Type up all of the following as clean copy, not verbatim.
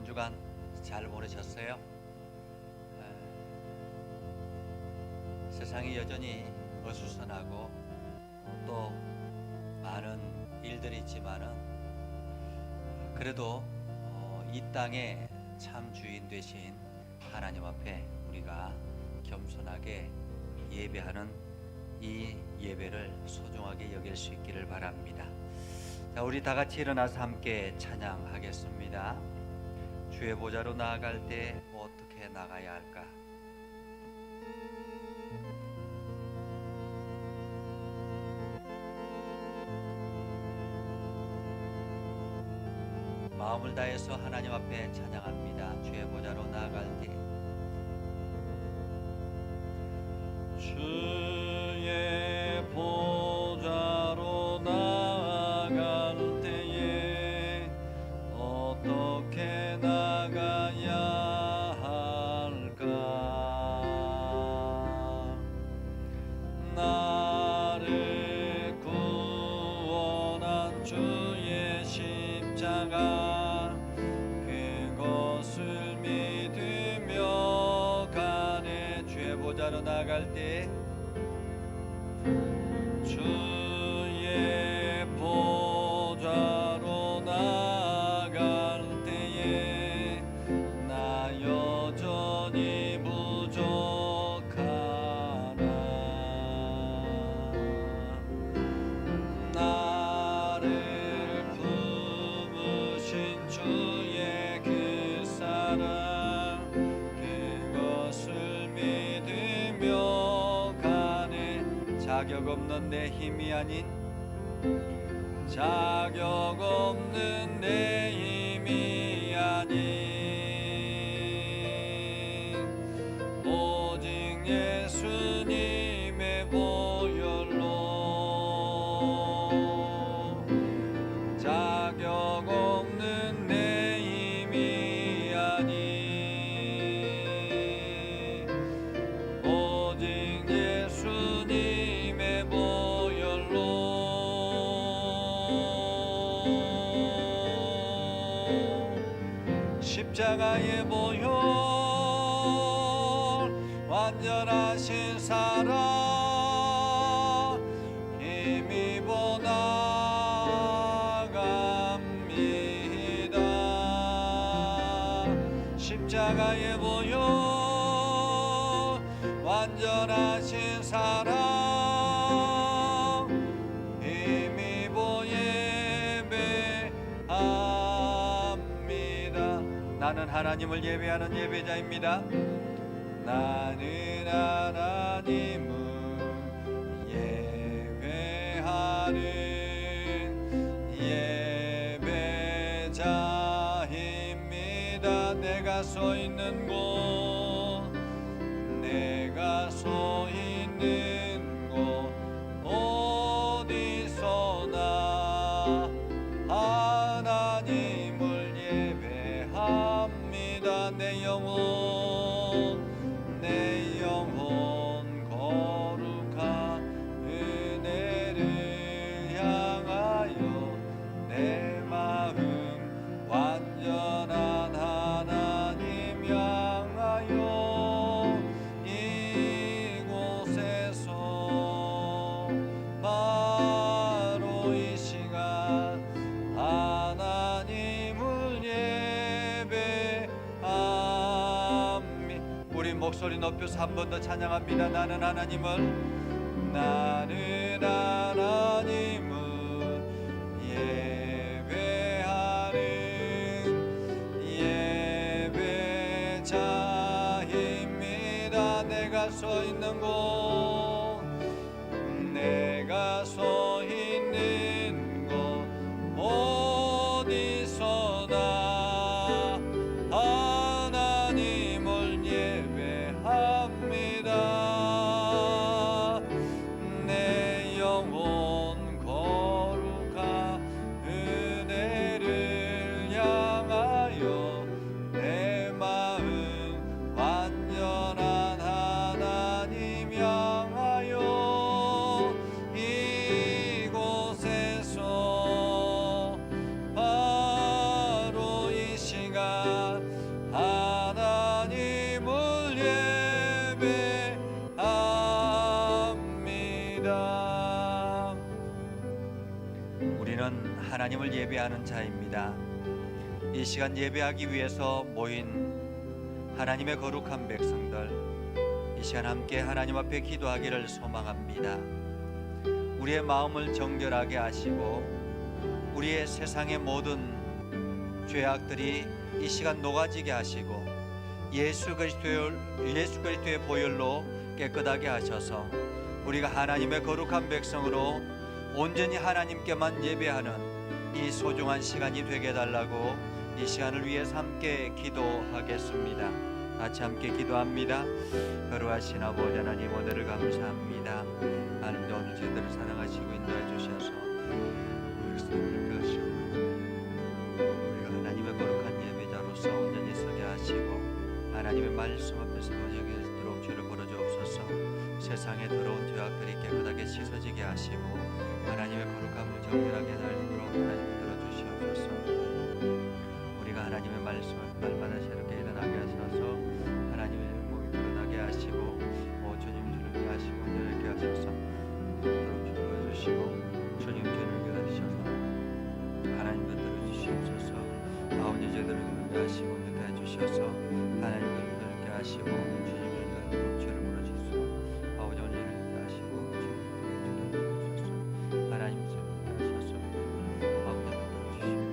한 주간 잘 보내셨어요? 세상이 여전히 어수선하고 또 많은 일들이 있지만은 그래도 이 땅의 참 주인 되신 하나님 앞에 우리가 겸손하게 예배하는 이 예배를 소중하게 여길 수 있기를 바랍니다. 자, 우리 다 같이 일어나서 함께 찬양하겠습니다. 주의 보좌로 나아갈 때 어떻게 나가야 할까? 마음을 다해서 하나님 앞에 찬양합니다. 주의 보좌로 나아갈 때 주의 보좌로 나아갈 때에 어떻게 나가야 할까? 나를 구원한 주의 십자가 그것을 믿으며 가네. 주의 보좌로 나갈 때 주의 보좌로 나갈 때에 나 여전히 부족하나. 나를 품으신 주의 그 사랑 그것을 믿으며 가네. 자격 없는 내 힘이 아닌 자격 없는 내 힘이 아닌 오직 예수님의 보혈로 자격 없는 내 힘이 아닌 오직 예수님의 보혈로 십자가의 보혈 완전하신 사랑 힘입어 나갑니다. 십자가의 보혈 완전하신 사랑 힘입어 예배합니다. 나는 하나님을 예배하는 예배자입니다. 나는 하나님을 예배하는 예배자입니다. 내가 서 있는 곳 내가 서 있는 곳 어디서나 하나님을 예배합니다. 내 영혼 거룩한 은혜를 향하여 내 마음 완전한 하나님 향하여 이곳에서 바로 이 시간 하나님을 예배합니다. 우리 목소리 높여서 한 번 더 찬양합니다. 나는 하나님을 예배하는 예배자입니다. 내가 서 있는 곳 내가 서 있는 곳 어디서나 하나님을 예배합니다. 내 영혼 거룩한 은혜를 향하여 내 마음 완전한 하나님 향하여 우리는 하나님을 예배하는 자입니다. 이 시간 예배하기 위해서 모인 하나님의 거룩한 백성들, 이 시간 함께 하나님 앞에 기도하기를 소망합니다. 우리의 마음을 정결하게 하시고 우리의 세상의 모든 죄악들이 이 시간 녹아지게 하시고 예수 그리스도의 보혈로 깨끗하게 하셔서 우리가 하나님의 거룩한 백성으로 온전히 하나님께만 예배하는 이 소중한 시간이 되게 해달라고 이 시간을 위해서 함께 기도하겠습니다. 같이 함께 기도합니다. 거룩하신 아버지 하나님, 오늘을 감사합니다. 하나님, 오늘 저희들을 사랑하시고 인도해 주셔서 우리가 하나님의 거룩한 예배자로서 온전히 서게 하시고 하나님의 말씀 앞에서 거룩하도록 죄를 벌어주옵소서. 세상의 더러운 죄악들이 깨끗하게 씻어지게 하시고 하나님의 거룩함을 정결하게 날도록 하나님 들어주시옵소서. 우리가 하나님의 말씀을 날마다 새롭게 일어나게 하셔서 하나님의 목이 드러나게 하시고 주님 주를 위하시고 온전하게 하셔서 들어주시고 주님 주를 위하셔서 하나님도 들어주시옵소서. 아버지 제대로 위하시고 온전하게 해주셔서 하나님도 그렇게 하시고 주님 주를 죄를 물어주시고 아버지 온전하게 하시고 주님 주를 하나님 그렇게 하셔서 아버지 들어주시고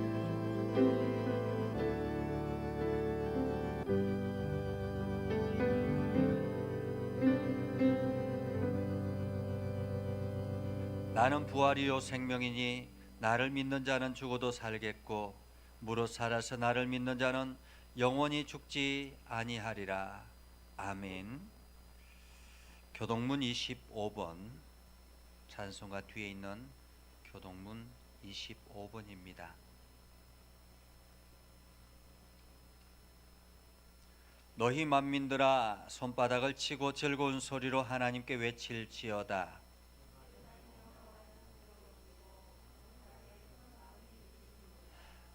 나는 부활이요 생명이니 나를 믿는 자는 죽어도 살겠고 무릇 살아서 나를 믿는 자는 영원히 죽지 아니하리라. 아멘. 교동문 25번 찬송가 뒤에 있는 교동문 25번입니다. 너희 만민들아 손바닥을 치고 즐거운 소리로 하나님께 외칠지어다.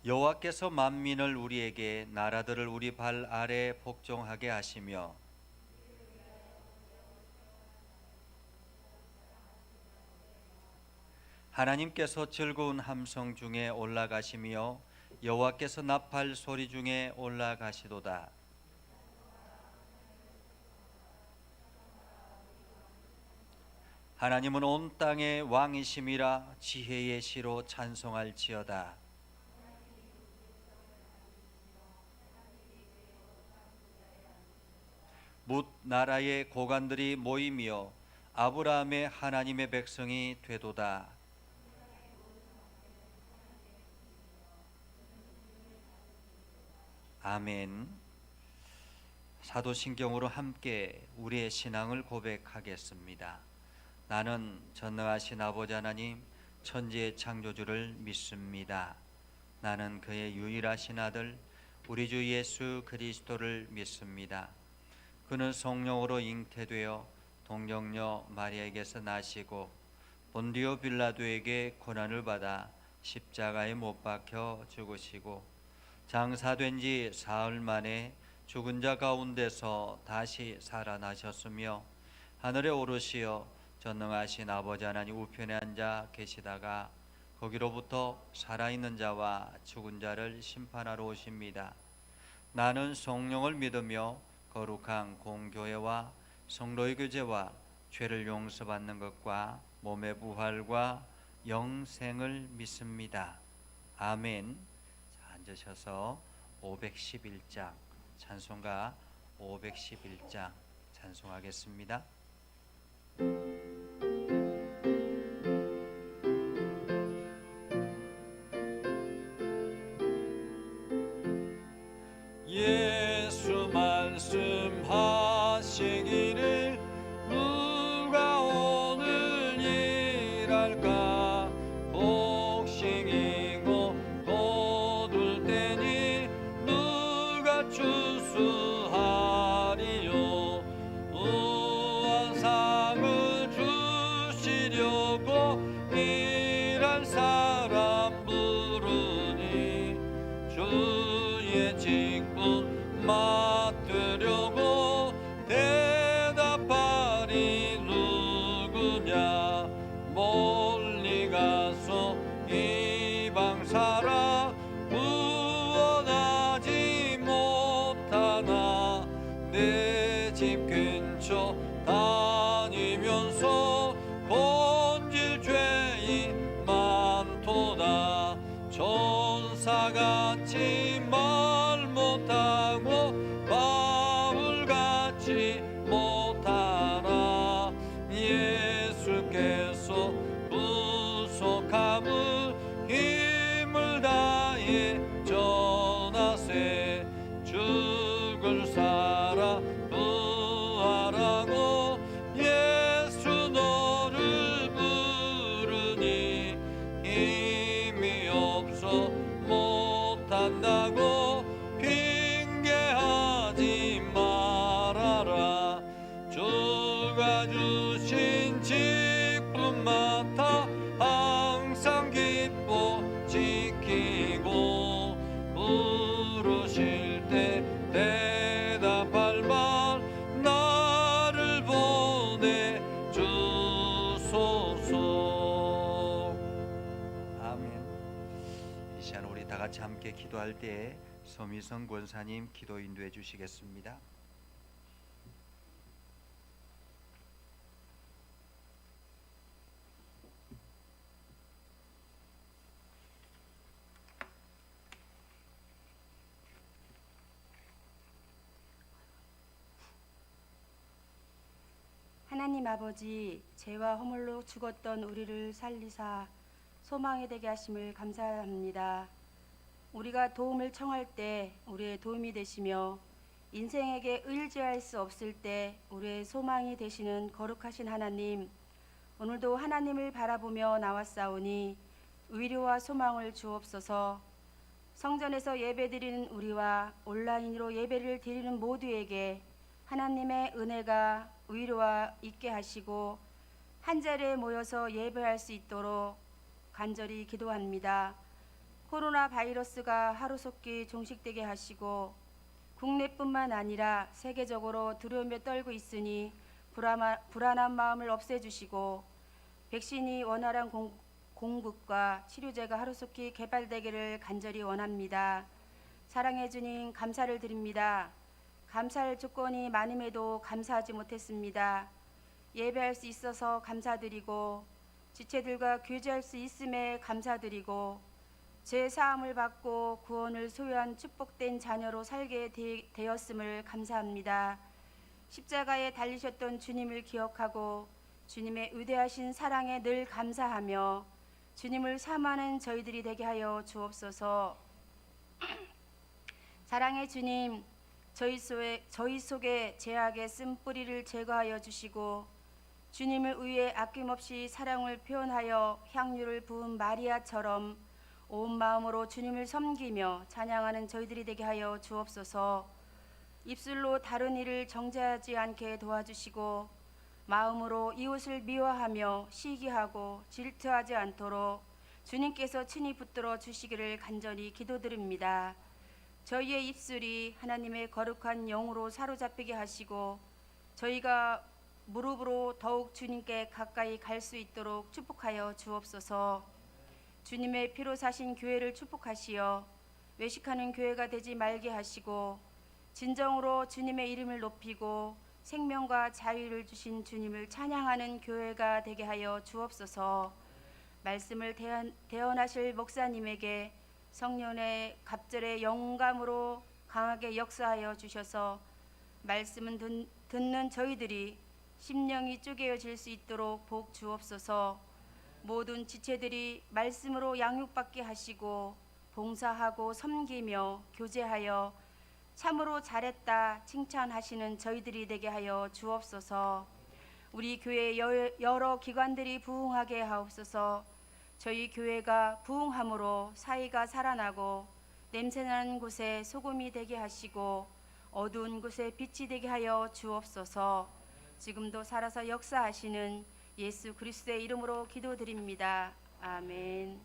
여호와께서 만민을 우리에게 나라들을 우리 발 아래 복종하게 하시며 하나님께서 즐거운 함성 중에 올라가시며 여호와께서 나팔 소리 중에 올라가시도다. 하나님은 온 땅의 왕이심이라 지혜의 시로 찬송할지어다. 뭇 나라의 고관들이 모이며 아브라함의 하나님의 백성이 되도다. 아멘. 사도신경으로 함께 우리의 신앙을 고백하겠습니다. 나는 전능하신 아버지 하나님 천지의 창조주를 믿습니다. 나는 그의 유일하신 아들 우리 주 예수 그리스도를 믿습니다. 그는 성령으로 잉태되어 동정녀 마리아에게서 나시고 본디오 빌라도에게 고난을 받아 십자가에 못 박혀 죽으시고 장사된 지 사흘 만에 죽은 자 가운데서 다시 살아나셨으며 하늘에 오르시어 전능하신 아버지 하나님 우편에 앉아 계시다가 거기로부터 살아있는 자와 죽은 자를 심판하러 오십니다. 나는 성령을 믿으며 거룩한 공교회와 성도의 교제와 죄를 용서받는 것과 몸의 부활과 영생을 믿습니다. 아멘. 자, 앉으셔서 511장 찬송가 511장 찬송하겠습니다. 예수 말씀하시기를 누가 오늘 일할까 복싱이고 거둘 때니 누가 추수하리요 우한상을 주 전사같이 말 못하고 바울같이 못하나 예수께서 부족함을 힘을 다해 전하세 죽을 살아 부활하고 예수 너를 부르니 힘이 없어 못한다고 핑계하지 말아라. 주가 주신 직분 맡아 항상 기뻐 지키고 부르실 때 대답할 말 나를 보내주소서. 아멘. 이 시간 우리 다 같이 함께 기도할 때에 서미성 권사님 기도 인도해 주시겠습니다. 하나님 아버지, 죄와 허물로 죽었던 우리를 살리사 소망이 되게 하심을 감사합니다. 우리가 도움을 청할 때 우리의 도움이 되시며 인생에게 의지할 수 없을 때 우리의 소망이 되시는 거룩하신 하나님, 오늘도 하나님을 바라보며 나왔사오니 의료와 소망을 주옵소서. 성전에서 예배드리는 우리와 온라인으로 예배를 드리는 모두에게 하나님의 은혜가 위로와 있게 하시고 한 자리에 모여서 예배할 수 있도록 간절히 기도합니다. 코로나 바이러스가 하루속히 종식되게 하시고 국내뿐만 아니라 세계적으로 두려움에 떨고 있으니 불안한 마음을 없애주시고 백신이 원활한 공급과 치료제가 하루속히 개발되기를 간절히 원합니다. 사랑해 주님 감사를 드립니다. 감사할 조건이 많음에도 감사하지 못했습니다. 예배할 수 있어서 감사드리고 지체들과 교제할 수 있음에 감사드리고 제 사함을 받고 구원을 소유한 축복된 자녀로 살게 되었음을 감사합니다. 십자가에 달리셨던 주님을 기억하고 주님의 위대하신 사랑에 늘 감사하며 주님을 사모하는 저희들이 되게 하여 주옵소서. 사랑의 주님, 저희 속에 죄악의 쓴뿌리를 제거하여 주시고 주님을 위해 아낌없이 사랑을 표현하여 향유를 부은 마리아처럼 온 마음으로 주님을 섬기며 찬양하는 저희들이 되게 하여 주옵소서. 입술로 다른 일을 정죄하지 않게 도와주시고 마음으로 이웃을 미워하며 시기하고 질투하지 않도록 주님께서 친히 붙들어 주시기를 간절히 기도드립니다. 저희의 입술이 하나님의 거룩한 영으로 사로잡히게 하시고 저희가 무릎으로 더욱 주님께 가까이 갈 수 있도록 축복하여 주옵소서. 주님의 피로 사신 교회를 축복하시어 외식하는 교회가 되지 말게 하시고 진정으로 주님의 이름을 높이고 생명과 자유를 주신 주님을 찬양하는 교회가 되게 하여 주옵소서. 말씀을 대언하실 목사님에게 성령의 갑절의 영감으로 강하게 역사하여 주셔서 말씀은 듣는 저희들이 심령이 쪼개어질 수 있도록 복 주옵소서. 모든 지체들이 말씀으로 양육받게 하시고 봉사하고 섬기며 교제하여 참으로 잘했다 칭찬하시는 저희들이 되게 하여 주옵소서. 우리 교회 여러 기관들이 부흥하게 하옵소서. 저희 교회가 부흥함으로 사이가 살아나고 냄새나는 곳에 소금이 되게 하시고 어두운 곳에 빛이 되게 하여 주옵소서. 지금도 살아서 역사하시는 예수 그리스도의 이름으로 기도드립니다. 아멘.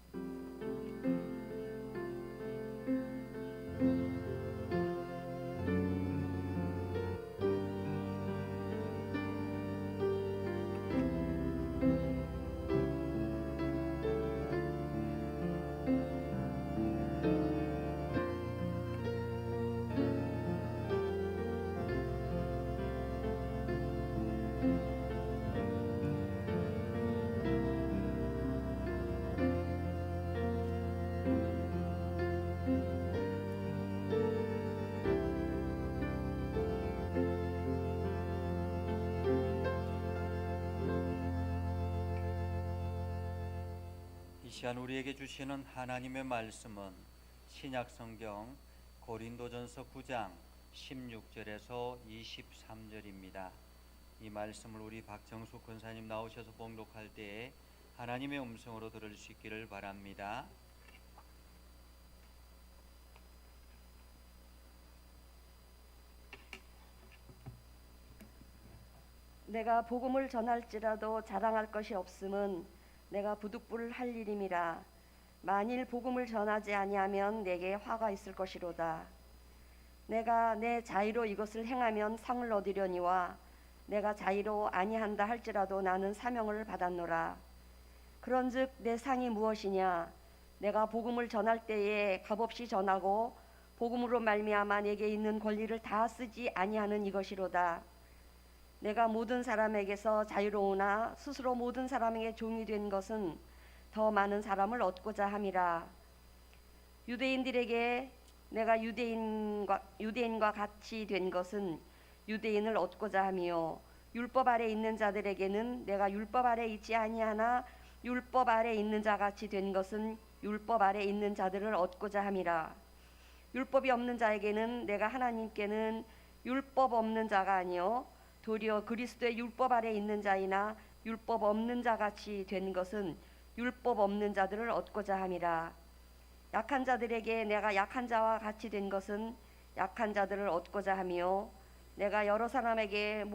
시간 우리에게 주시는 하나님의 말씀은 신약 성경 고린도전서 9장 16절에서 23절입니다. 이 말씀을 우리 박정숙 권사님 나오셔서 봉독할 때에 하나님의 음성으로 들을 수 있기를 바랍니다. 내가 복음을 전할지라도 자랑할 것이 없음은 내가 부득불 할 일임이라. 만일 복음을 전하지 아니하면 내게 화가 있을 것이로다. 내가 내 자의로 이것을 행하면 상을 얻으려니와 내가 자의로 아니한다 할지라도 나는 사명을 받았노라. 그런즉 내 상이 무엇이냐? 내가 복음을 전할 때에 값없이 전하고 복음으로 말미암아 내게 있는 권리를 다 쓰지 아니하는 이것이로다. 내가 모든 사람에게서 자유로우나 스스로 모든 사람에게 종이 된 것은 더 많은 사람을 얻고자 함이라. 유대인들에게 내가 유대인과 같이 된 것은 유대인을 얻고자 함이요, 율법 아래 있는 자들에게는 내가 율법 아래 있지 아니하나 율법 아래 있는 자 같이 된 것은 율법 아래 있는 자들을 얻고자 함이라. 율법이 없는 자에게는 내가 하나님께는 율법 없는 자가 아니요 도리어 그리스도의 율법 아래 있는 자이나 율법 없는 자 같이 된 것은 율법 없는 자들을 얻고자 함이라. 약한 자들에게 내가 약한 자와 같이 된 것은 약한 자들을 얻고자 함이요, 내가 여러 사람에게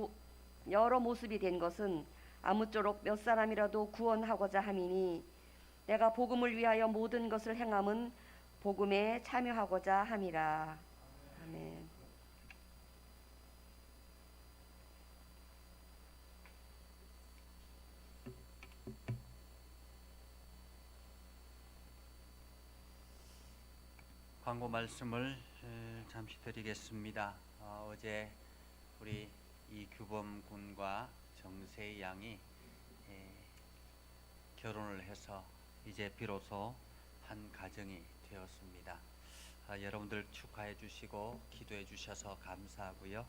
여러 모습이 된 것은 아무쪼록 몇 사람이라도 구원하고자 함이니, 내가 복음을 위하여 모든 것을 행함은 복음에 참여하고자 함이라. 아멘. 광고 말씀을 잠시 드리겠습니다. 어제 우리 이규범 군과 정세희 양이 결혼을 해서 이제 비로소 한 가정이 되었습니다. 여러분들 축하해 주시고 기도해 주셔서 감사하고요.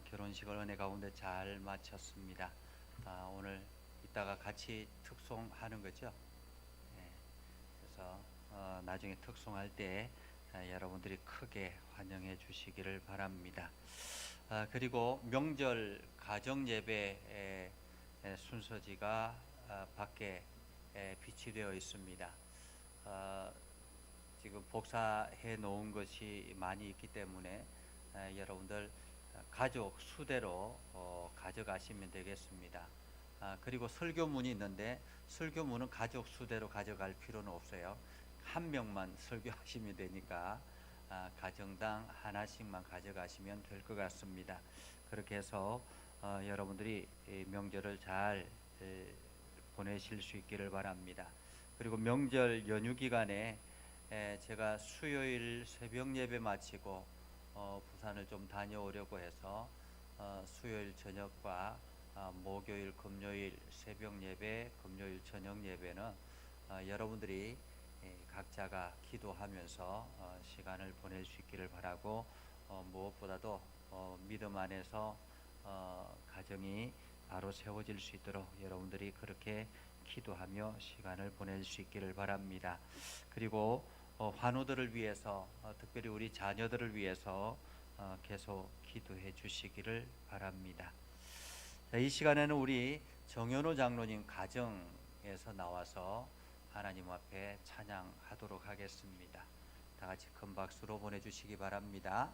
결혼식을 은혜 가운데 잘 마쳤습니다. 오늘 이따가 같이 특송하는 거죠. 그래서 나중에 특송할 때 여러분들이 크게 환영해 주시기를 바랍니다. 그리고 명절 가정 예배 순서지가 밖에 비치되어 있습니다. 지금 복사해 놓은 것이 많이 있기 때문에 여러분들 가족 수대로 가져가시면 되겠습니다. 그리고 설교문이 있는데 설교문은 가족 수대로 가져갈 필요는 없어요. 한 명만 설교하시면 되니까 가정당 하나씩만 가져가시면 될 것 같습니다. 그렇게 해서 여러분들이 명절을 잘 보내실 수 있기를 바랍니다. 그리고 명절 연휴 기간에 제가 수요일 새벽 예배 마치고 부산을 좀 다녀오려고 해서 수요일 저녁과 목요일 금요일 새벽 예배, 금요일 저녁 예배는 여러분들이 각자가 기도하면서 시간을 보낼 수 있기를 바라고, 무엇보다도 믿음 안에서 가정이 바로 세워질 수 있도록 여러분들이 그렇게 기도하며 시간을 보낼 수 있기를 바랍니다. 그리고 환우들을 위해서, 특별히 우리 자녀들을 위해서 계속 기도해 주시기를 바랍니다. 이 시간에는 우리 정현호 장로님 가정에서 나와서 하나님 앞에 찬양하도록 하겠습니다. 다 같이 큰 박수로 보내주시기 바랍니다.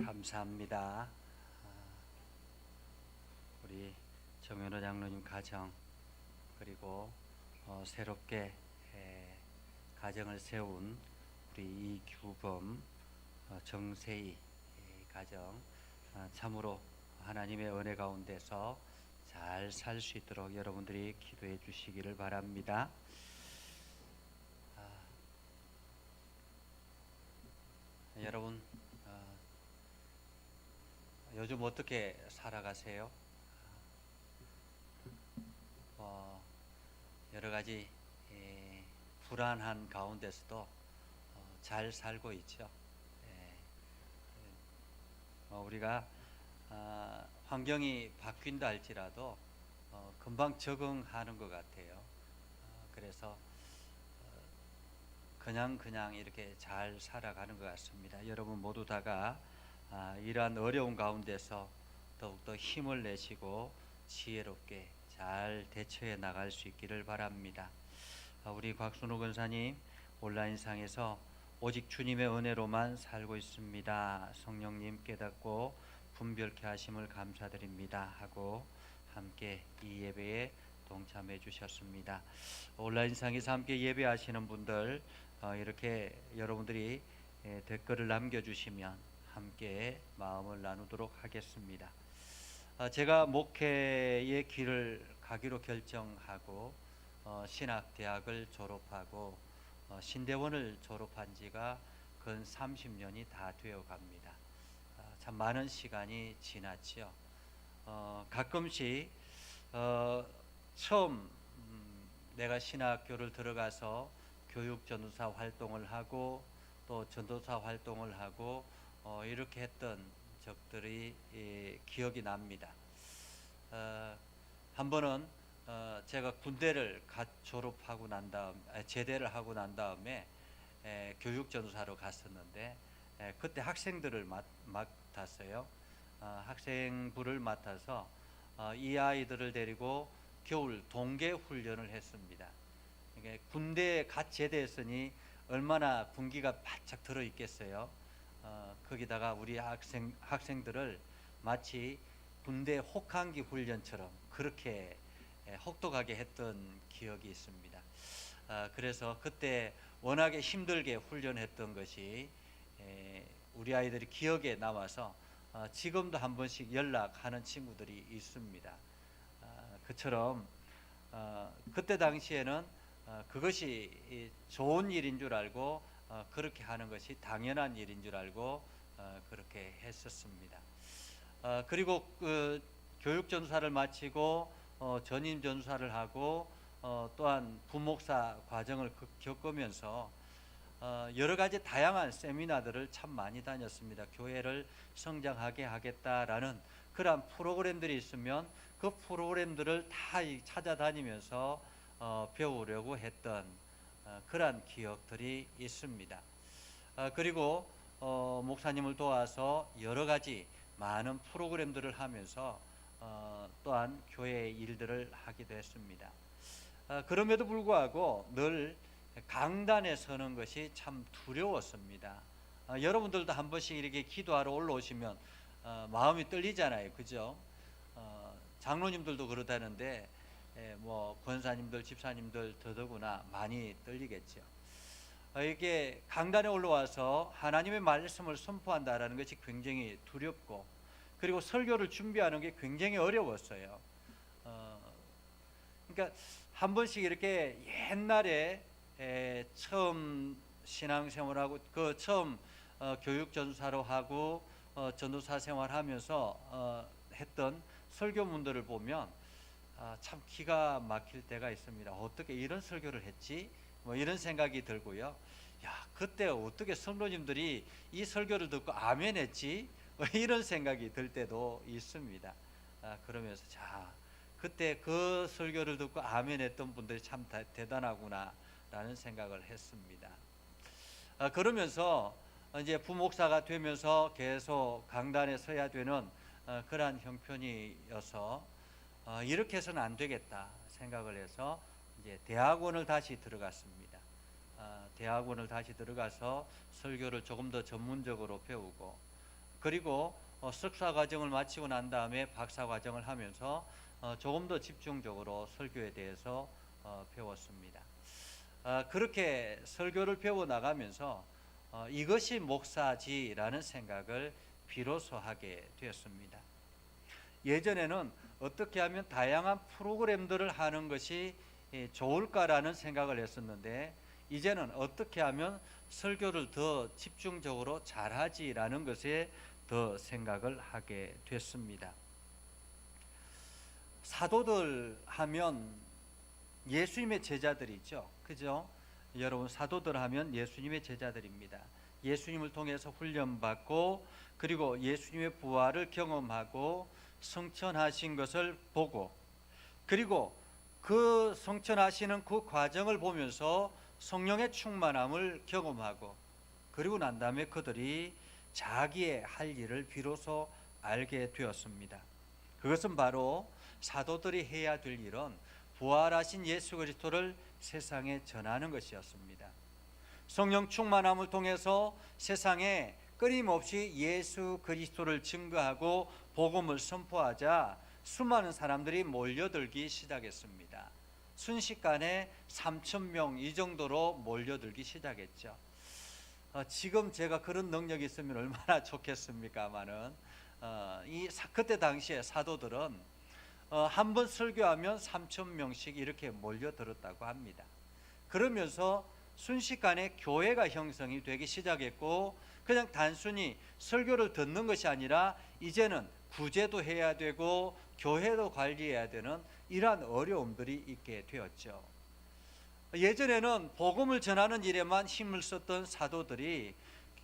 감사합니다. 우리 정현호 장로님 가정 그리고 새롭게 가정을 세운 우리 이규범 정세희 가정 참으로 하나님의 은혜 가운데서 잘 살 수 있도록 여러분들이 기도해 주시기를 바랍니다. 여러분 요즘 어떻게 살아가세요? 여러 가지 불안한 가운데서도 잘 살고 있죠. 우리가 환경이 바뀐다 할지라도 금방 적응하는 것 같아요. 그래서 그냥 이렇게 잘 살아가는 것 같습니다. 여러분 모두 다가 이러한 어려운 가운데서 더욱더 힘을 내시고 지혜롭게 잘 대처해 나갈 수 있기를 바랍니다. 우리 곽순호 권사님 온라인상에서 오직 주님의 은혜로만 살고 있습니다. 성령님 깨닫고 분별케 하심을 감사드립니다 하고 함께 이 예배에 동참해 주셨습니다. 온라인상에서 함께 예배하시는 분들 이렇게 여러분들이 댓글을 남겨주시면 함께 마음을 나누도록 하겠습니다. 제가 목회의 길을 가기로 결정하고 신학대학을 졸업하고 신대원을 졸업한 지가 근 30년이 다 되어 갑니다. 참 많은 시간이 지났지요. 가끔씩 처음 내가 신학교를 들어가서 교육전도사 활동을 하고 또 전도사 활동을 하고 이렇게 했던 적들이 기억이 납니다. 한 번은 제가 군대를 졸업하고 난 다음 제대를 하고 난 다음에 교육전도사로 갔었는데 그때 학생들을 맡았어요. 학생부를 맡아서 이 아이들을 데리고 겨울 동계 훈련을 했습니다. 군대에 갓 제대했으니 얼마나 군기가 바짝 들어 있겠어요. 거기다가 우리 학생들을 마치 군대 혹한기 훈련처럼 그렇게 혹독하게 했던 기억이 있습니다. 그래서 그때 워낙에 힘들게 훈련했던 것이 우리 아이들이 기억에 남아서 지금도 한 번씩 연락하는 친구들이 있습니다. 그처럼 그때 당시에는 그것이 좋은 일인 줄 알고 그렇게 하는 것이 당연한 일인 줄 알고 그렇게 했었습니다. 그리고 그 교육전사를 마치고 전임전사를 하고 또한 부목사 과정을 겪으면서 여러 가지 다양한 세미나들을 참 많이 다녔습니다. 교회를 성장하게 하겠다라는 그러한 프로그램들이 있으면 그 프로그램들을 다 찾아다니면서 배우려고 했던 그러한 기억들이 있습니다. 그리고 목사님을 도와서 여러 가지 많은 프로그램들을 하면서 또한 교회의 일들을 하기도 했습니다. 그럼에도 불구하고 늘 강단에 서는 것이 참 두려웠습니다. 여러분들도 한 번씩 이렇게 기도하러 올라오시면 마음이 떨리잖아요, 그죠? 장로님들도 그렇다는데 뭐 권사님들, 집사님들 더더구나 많이 떨리겠죠. 이게 강단에 올라와서 하나님의 말씀을 선포한다라는 것이 굉장히 두렵고 그리고 설교를 준비하는 게 굉장히 어려웠어요. 그러니까 한 번씩 이렇게 옛날에 처음 신앙생활하고 그 처음 교육전사로 하고 전도사 생활하면서 했던 설교문들을 보면 참 기가 막힐 때가 있습니다. 어떻게 이런 설교를 했지? 뭐 이런 생각이 들고요. 야, 그때 어떻게 성도님들이 이 설교를 듣고 아멘 했지? 뭐 이런 생각이 들 때도 있습니다. 그러면서 자, 그때 그 설교를 듣고 아멘 했던 분들이 참 대단하구나 라는 생각을 했습니다. 그러면서 이제 부목사가 되면서 계속 강단에 서야 되는 그러한 형편이어서 이렇게 해서는 안 되겠다 생각을 해서 이제 대학원을 다시 들어갔습니다. 대학원을 다시 들어가서 설교를 조금 더 전문적으로 배우고 그리고 석사 과정을 마치고 난 다음에 박사 과정을 하면서 조금 더 집중적으로 설교에 대해서 배웠습니다. 그렇게 설교를 배워 나가면서 이것이 목사지라는 생각을 비로소 하게 되었습니다. 예전에는 어떻게 하면 다양한 프로그램들을 하는 것이 좋을까라는 생각을 했었는데, 이제는 어떻게 하면 설교를 더 집중적으로 잘하지라는 것에 더 생각을 하게 됐습니다. 사도들 하면 예수님의 제자들이죠. 그죠? 여러분, 사도들 하면 예수님의 제자들입니다. 예수님을 통해서 훈련받고, 그리고 예수님의 부활을 경험하고 성천하신 것을 보고, 그리고 그 성천하시는 그 과정을 보면서 성령의 충만함을 경험하고, 그리고 난 다음에 그들이 자기의 할 일을 비로소 알게 되었습니다. 그것은 바로 사도들이 해야 될 일은 부활하신 예수 그리스도를 세상에 전하는 것이었습니다. 성령 충만함을 통해서 세상에 끊임없이 예수 그리스도를 증거하고 복음을 선포하자 수많은 사람들이 몰려들기 시작했습니다. 순식간에 3,000명 이 정도로 몰려들기 시작했죠. 지금 제가 그런 능력이 있으면 얼마나 좋겠습니까마는 그때 당시에 사도들은 한 번 설교하면 3,000명씩 이렇게 몰려들었다고 합니다. 그러면서 순식간에 교회가 형성이 되기 시작했고, 그냥 단순히 설교를 듣는 것이 아니라 이제는 구제도 해야 되고 교회도 관리해야 되는 이러한 어려움들이 있게 되었죠. 예전에는 복음을 전하는 일에만 힘을 썼던 사도들이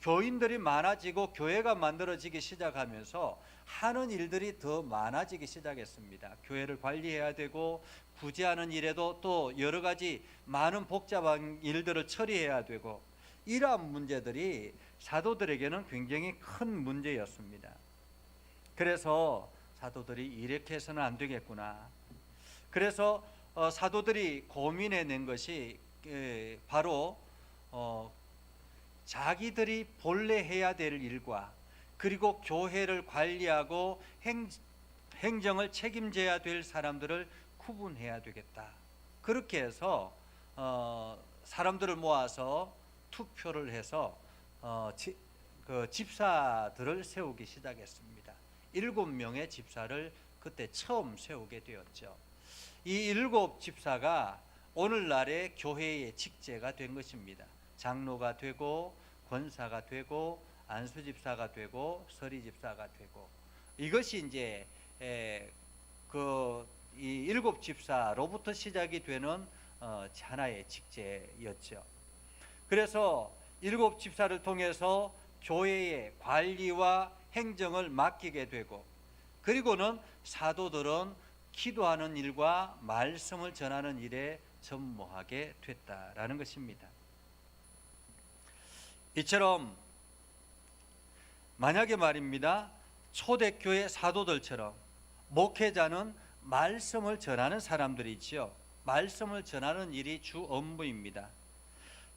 교인들이 많아지고 교회가 만들어지기 시작하면서 하는 일들이 더 많아지기 시작했습니다. 교회를 관리해야 되고 구제하는 일에도 또 여러 가지 많은 복잡한 일들을 처리해야 되고, 이러한 문제들이 사도들에게는 굉장히 큰 문제였습니다. 그래서 사도들이 이렇게 해서는 안 되겠구나. 그래서 사도들이 고민해낸 것이 바로 자기들이 본래 해야 될 일과 그리고 교회를 관리하고 행정을 책임져야 될 사람들을 구분해야 되겠다. 그렇게 해서 사람들을 모아서 투표를 해서 집사들을 세우기 시작했습니다. 7명의 집사를 그때 처음 세우게 되었죠. 이 7 집사가 오늘날의 교회의 직제가 된 것입니다. 장로가 되고 권사가 되고 안수집사가 되고 서리집사가 되고, 이것이 이제 이 7 집사로부터 시작이 되는 하나의 직제였죠. 그래서 7 집사를 통해서 교회의 관리와 행정을 맡기게 되고, 그리고는 사도들은 기도하는 일과 말씀을 전하는 일에 전무하게 됐다라는 것입니다. 이처럼 만약에 말입니다, 초대교회 사도들처럼 목회자는 말씀을 전하는 사람들이지요. 말씀을 전하는 일이 주 업무입니다.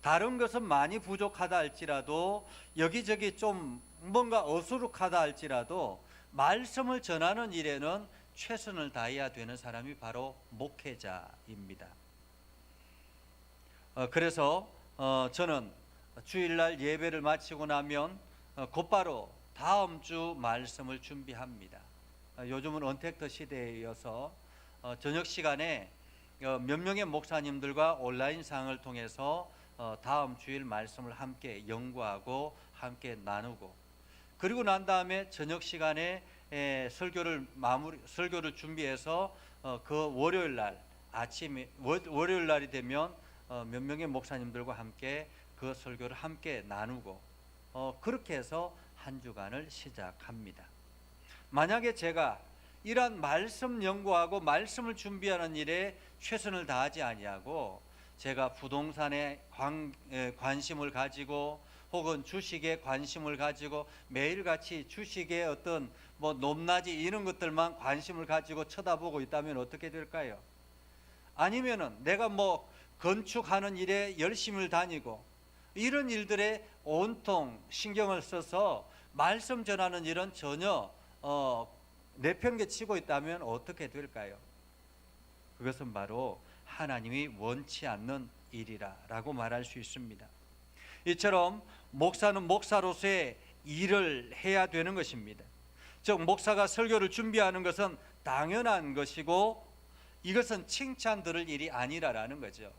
다른 것은 많이 부족하다 할지라도, 여기저기 좀 뭔가 어수룩하다 할지라도 말씀을 전하는 일에는 최선을 다해야 되는 사람이 바로 목회자입니다. 그래서 저는 주일날 예배를 마치고 나면 곧바로 다음 주 말씀을 준비합니다. 요즘은 언택트 시대여서 저녁 시간에 몇 명의 목사님들과 온라인상을 통해서 다음 주일 말씀을 함께 연구하고 함께 나누고, 그리고 난 다음에 저녁 시간에 설교를 준비해서 그 월요일 날 아침에 월요일 날이 되면 몇 명의 목사님들과 함께 그 설교를 함께 나누고, 그렇게 해서 한 주간을 시작합니다. 만약에 제가 이러한 말씀 연구하고 말씀을 준비하는 일에 최선을 다하지 아니하고 제가 부동산에 관심을 가지고 혹은 주식에 관심을 가지고 매일같이 주식의 어떤 높낮이 이런 것들만 관심을 가지고 쳐다보고 있다면 어떻게 될까요? 아니면은 내가 건축하는 일에 열심을 다니고 이런 일들에 온통 신경을 써서 말씀 전하는 일은 전혀 내팽개치고 있다면 어떻게 될까요? 그것은 바로 하나님이 원치 않는 일이라고 말할 수 있습니다. 이처럼 목사는 목사로서의 일을 해야 되는 것입니다. 즉 목사가 설교를 준비하는 것은 당연한 것이고 이것은 칭찬 들을 일이 아니라는 거죠.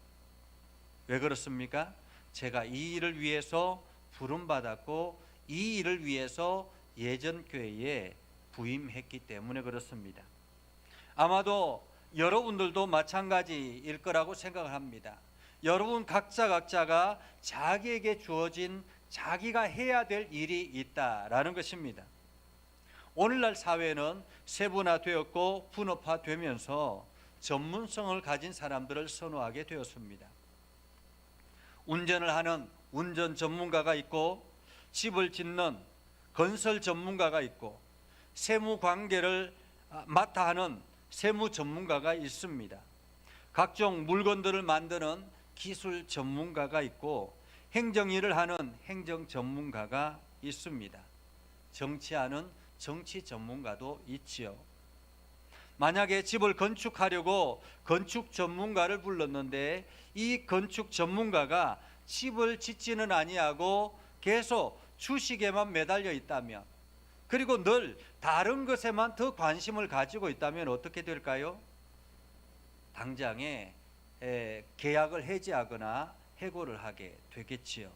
왜 그렇습니까? 제가 이 일을 위해서 부름받았고 이 일을 위해서 예전 교회에 부임했기 때문에 그렇습니다. 아마도 여러분들도 마찬가지일 거라고 생각을 합니다. 여러분 각자가 자기에게 주어진 자기가 해야 될 일이 있다라는 것입니다. 오늘날 사회는 세분화되었고 분업화되면서 전문성을 가진 사람들을 선호하게 되었습니다. 운전을 하는 운전 전문가가 있고 집을 짓는 건설 전문가가 있고 세무 관계를 맡아 하는 세무 전문가가 있습니다. 각종 물건들을 만드는 기술 전문가가 있고 행정 일을 하는 행정 전문가가 있습니다. 정치하는 정치 전문가도 있지요. 만약에 집을 건축하려고 건축 전문가를 불렀는데 이 건축 전문가가 집을 짓지는 아니하고 계속 주식에만 매달려 있다면, 그리고 늘 다른 것에만 더 관심을 가지고 있다면 어떻게 될까요? 당장에 계약을 해지하거나 해고를 하게 되겠지요.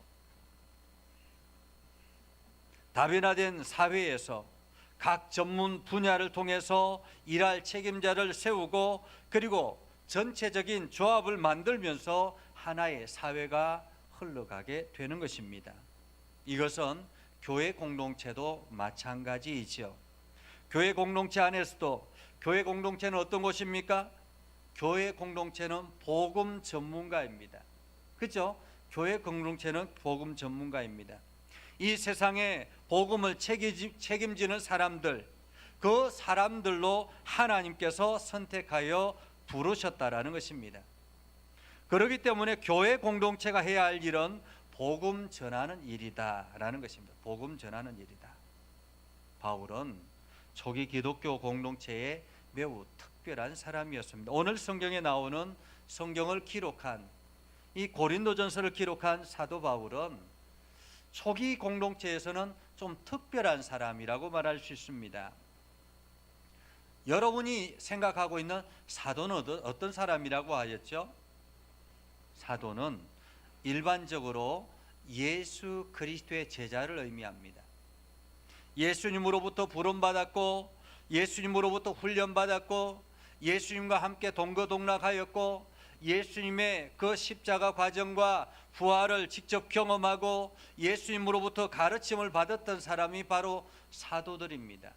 다변화된 사회에서 각 전문 분야를 통해서 일할 책임자를 세우고 그리고 전체적인 조합을 만들면서 하나의 사회가 흘러가게 되는 것입니다. 이것은 교회 공동체도 마찬가지이지요. 교회 공동체 안에서도 교회 공동체는 어떤 곳입니까? 교회 공동체는 복음 전문가입니다. 그렇죠? 교회 공동체는 복음 전문가입니다. 이 세상에 복음을 책임지는 사람들, 그 사람들로 하나님께서 선택하여 부르셨다라는 것입니다. 그렇기 때문에 교회 공동체가 해야 할 일은 복음 전하는 일이다라는 것입니다. 복음 전하는 일이다. 바울은 초기 기독교 공동체에 매우 특별한 사람이었습니다. 오늘 성경에 나오는 성경을 기록한 이 고린도전서를 기록한 사도 바울은 초기 공동체에서는 좀 특별한 사람이라고 말할 수 있습니다. 여러분이 생각하고 있는 사도는 어떤 사람이라고 하였죠? 사도는 일반적으로 예수 그리스도의 제자를 의미합니다. 예수님으로부터 부름받았고 예수님으로부터 훈련받았고 예수님과 함께 동거동락하였고 예수님의 그 십자가 과정과 부활을 직접 경험하고 예수님으로부터 가르침을 받았던 사람이 바로 사도들입니다.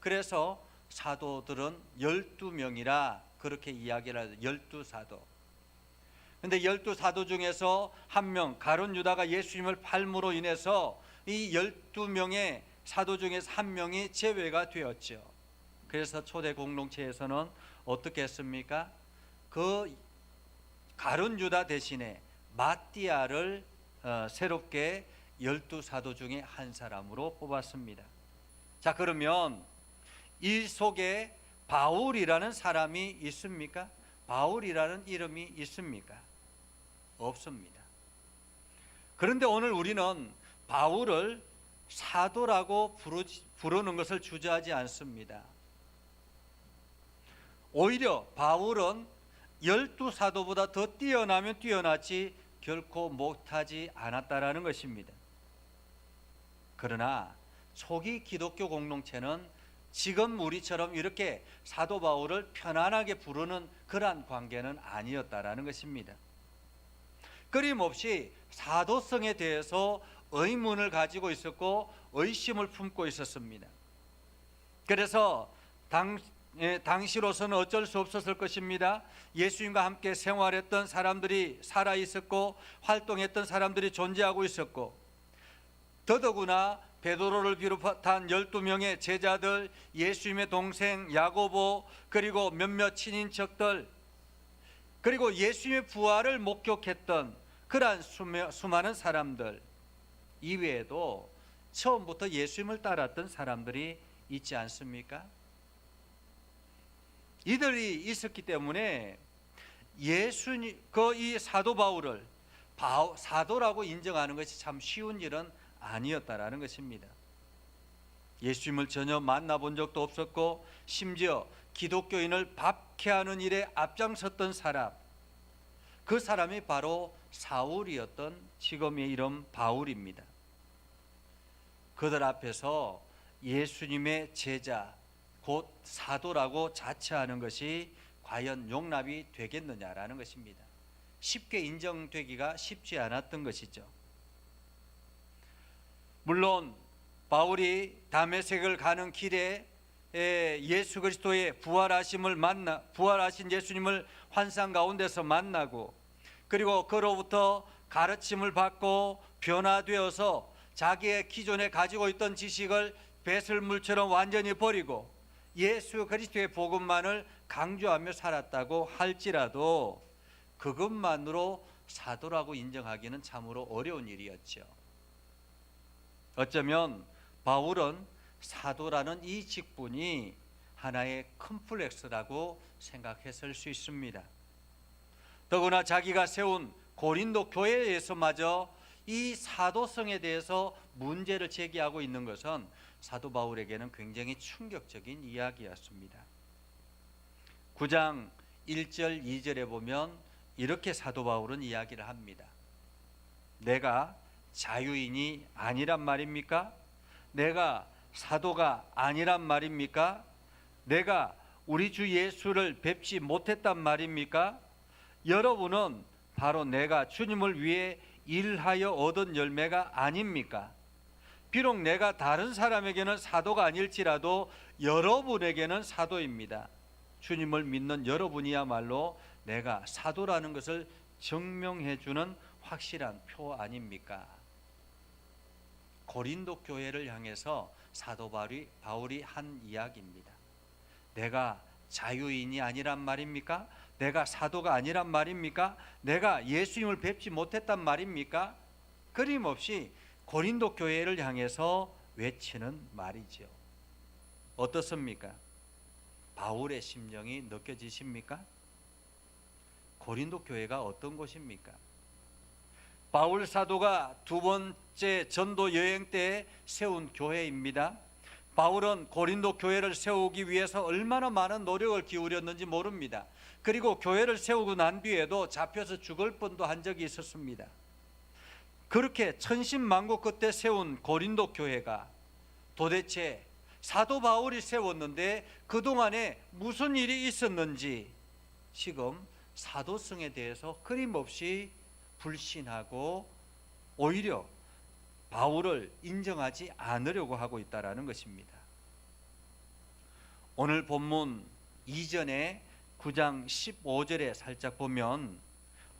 그래서 사도들은 12명이라 그렇게 이야기를 하죠. 12사도. 근데 12사도 중에서 한 명, 가룟 유다가 예수님을 팔므로 인해서 이 12명의 사도 중에서 한 명이 제외가 되었죠. 그래서 초대 공동체에서는 어떻게 했습니까? 그 가룟 유다 대신에 마띠아를 새롭게 12사도 중에 한 사람으로 뽑았습니다. 자, 그러면 이 속에 바울이라는 사람이 있습니까? 바울이라는 이름이 있습니까? 없습니다. 그런데 오늘 우리는 바울을 사도라고 부르는 것을 주저하지 않습니다. 오히려 바울은 12사도보다 더 뛰어나면 뛰어났지 결코 못하지 않았다라는 것입니다. 그러나 초기 기독교 공동체는 지금 우리처럼 이렇게 사도 바울을 편안하게 부르는 그러한 관계는 아니었다라는 것입니다. 끊임없이 사도성에 대해서 의문을 가지고 있었고 의심을 품고 있었습니다. 그래서 당시로서는 어쩔 수 없었을 것입니다. 예수님과 함께 생활했던 사람들이 살아 있었고 활동했던 사람들이 존재하고 있었고 더더구나 베드로를 비롯한 12명의 제자들, 예수님의 동생 야고보, 그리고 몇몇 친인척들, 그리고 예수님의 부활을 목격했던 그러한 수많은 사람들 이외에도 처음부터 예수님을 따랐던 사람들이 있지 않습니까? 이들이 있었기 때문에 예수님, 이 사도 바울을 사도라고 인정하는 것이 참 쉬운 일은 아니었다라는 것입니다. 예수님을 전혀 만나본 적도 없었고 심지어 기독교인을 박해하는 일에 앞장섰던 사람, 그 사람이 바로 사울이었던 지금의 이름 바울입니다. 그들 앞에서 예수님의 제자, 곧 사도라고 자처하는 것이 과연 용납이 되겠느냐라는 것입니다. 쉽게 인정되기가 쉽지 않았던 것이죠. 물론 바울이 다메섹을 가는 길에 예수 그리스도의 부활하신 예수님을 환상 가운데서 만나고, 그리고 그로부터 가르침을 받고 변화되어서 자기의 기존에 가지고 있던 지식을 배설물처럼 완전히 버리고 예수 그리스도의 복음만을 강조하며 살았다고 할지라도 그것만으로 사도라고 인정하기는 참으로 어려운 일이었죠. 어쩌면 바울은 사도라는 이 직분이 하나의 컴플렉스라고 생각했을 수 있습니다. 더구나 자기가 세운 고린도 교회에서마저 이 사도성에 대해서 문제를 제기하고 있는 것은 사도 바울에게는 굉장히 충격적인 이야기였습니다. 9장 1절 2절에 보면 이렇게 사도 바울은 이야기를 합니다. 내가 자유인이 아니란 말입니까? 내가 사도가 아니란 말입니까? 내가 우리 주 예수를 뵙지 못했단 말입니까? 여러분은 바로 내가 주님을 위해 일하여 얻은 열매가 아닙니까? 비록 내가 다른 사람에게는 사도가 아닐지라도 여러분에게는 사도입니다. 주님을 믿는 여러분이야말로 내가 사도라는 것을 증명해 주는 확실한 표 아닙니까? 고린도 교회를 향해서 사도 바울이 한 이야기입니다. 내가 자유인이 아니란 말입니까? 내가 사도가 아니란 말입니까? 내가 예수님을 뵙지 못했단 말입니까? 끊임없이 고린도 교회를 향해서 외치는 말이죠. 어떻습니까? 바울의 심정이 느껴지십니까? 고린도 교회가 어떤 곳입니까? 바울 사도가 두 번째 전도 여행 때 세운 교회입니다. 바울은 고린도 교회를 세우기 위해서 얼마나 많은 노력을 기울였는지 모릅니다. 그리고 교회를 세우고 난 뒤에도 잡혀서 죽을 뻔도 한 적이 있었습니다. 그렇게 천신만고 끝에 세운 고린도 교회가 도대체 사도 바울이 세웠는데 그동안에 무슨 일이 있었는지 지금 사도성에 대해서 끊임없이 불신하고 오히려 바울을 인정하지 않으려고 하고 있다는 것입니다. 오늘 본문 이전에 9장 15절에 살짝 보면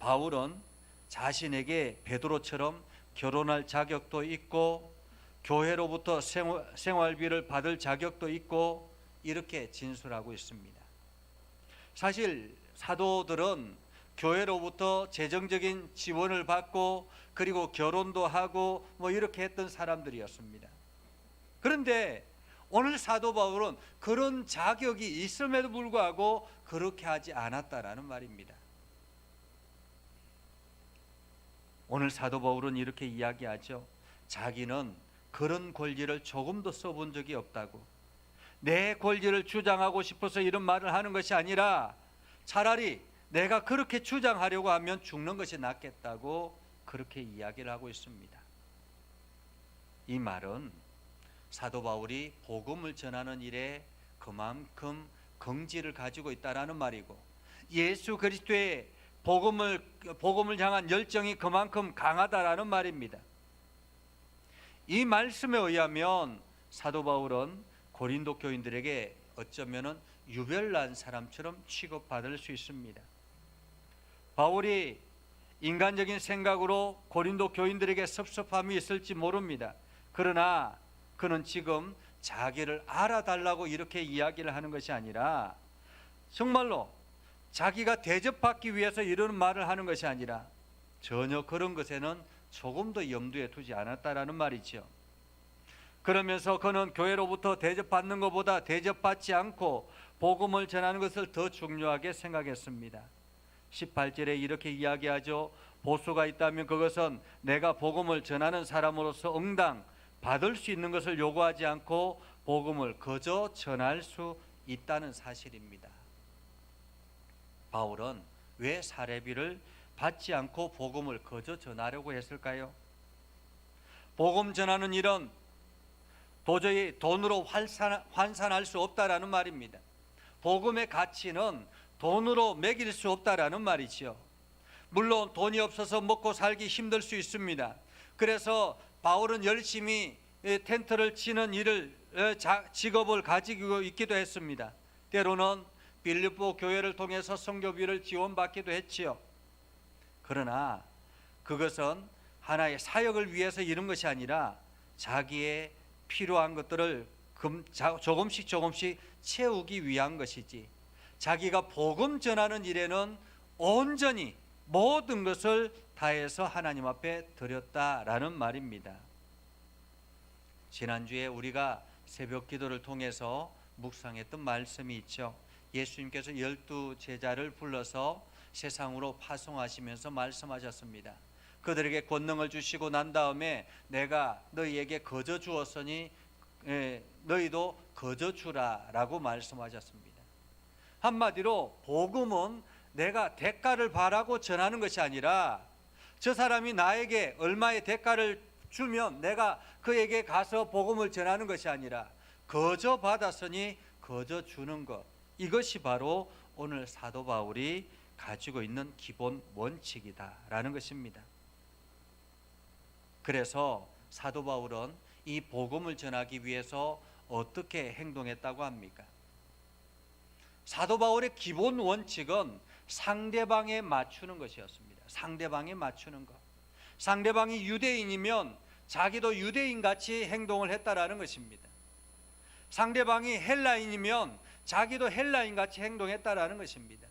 바울은 자신에게 베드로처럼 결혼할 자격도 있고 교회로부터 생활비를 받을 자격도 있고 이렇게 진술하고 있습니다. 사실 사도들은 교회로부터 재정적인 지원을 받고 그리고 결혼도 하고 이렇게 했던 사람들이었습니다. 그런데 오늘 사도 바울은 그런 자격이 있음에도 불구하고 그렇게 하지 않았다라는 말입니다. 오늘 사도 바울은 이렇게 이야기하죠. 자기는 그런 권리를 조금도 써본 적이 없다고. 내 권리를 주장하고 싶어서 이런 말을 하는 것이 아니라 차라리 내가 그렇게 주장하려고 하면 죽는 것이 낫겠다고 그렇게 이야기를 하고 있습니다. 이 말은 사도 바울이 복음을 전하는 일에 그만큼 긍지를 가지고 있다라는 말이고 예수 그리스도의 복음을 향한 열정이 그만큼 강하다라는 말입니다. 이 말씀에 의하면 사도 바울은 고린도 교인들에게 어쩌면은 유별난 사람처럼 취급받을 수 있습니다. 바울이 인간적인 생각으로 고린도 교인들에게 섭섭함이 있을지 모릅니다. 그러나 그는 지금 자기를 알아달라고 이렇게 이야기를 하는 것이 아니라 정말로 자기가 대접받기 위해서 이런 말을 하는 것이 아니라 전혀 그런 것에는 조금도 염두에 두지 않았다라는 말이죠. 그러면서 그는 교회로부터 대접받는 것보다 대접받지 않고 복음을 전하는 것을 더 중요하게 생각했습니다. 18절에 이렇게 이야기하죠. 보수가 있다면 그것은 내가 복음을 전하는 사람으로서 응당 받을 수 있는 것을 요구하지 않고 복음을 거저 전할 수 있다는 사실입니다. 바울은 왜 사례비를 받지 않고 복음을 거저 전하려고 했을까요? 복음 전하는 일은 도저히 돈으로 환산할 수 없다라는 말입니다. 복음의 가치는 돈으로 매길 수 없다라는 말이죠. 물론 돈이 없어서 먹고 살기 힘들 수 있습니다. 그래서 바울은 열심히 텐트를 치는 직업을 가지고 있기도 했습니다. 때로는 빌립보 교회를 통해서 선교비를 지원받기도 했지요. 그러나 그것은 하나의 사역을 위해서 이런 것이 아니라 자기의 필요한 것들을 조금씩 채우기 위한 것이지, 자기가 복음 전하는 일에는 온전히 모든 것을 다해서 하나님 앞에 드렸다라는 말입니다. 지난주에 우리가 새벽 기도를 통해서 묵상했던 말씀이 있죠. 예수님께서 12 제자를 불러서 세상으로 파송하시면서 말씀하셨습니다. 그들에게 권능을 주시고 난 다음에 내가 너희에게 거저 주었으니 너희도 거저 주라라고 말씀하셨습니다. 한마디로 복음은 내가 대가를 바라고 전하는 것이 아니라 저 사람이 나에게 얼마의 대가를 주면 내가 그에게 가서 복음을 전하는 것이 아니라 거저 받았으니 거저 주는 것, 이것이 바로 오늘 사도 바울이 가지고 있는 기본 원칙이다라는 것입니다. 그래서 사도 바울은 이 복음을 전하기 위해서 어떻게 행동했다고 합니까? 사도 바울의 기본 원칙은 상대방에 맞추는 것이었습니다. 상대방에 맞추는 것. 상대방이 유대인이면 자기도 유대인같이 행동을 했다라는 것입니다. 상대방이 헬라인이면 자기도 헬라인같이 행동했다라는 것입니다.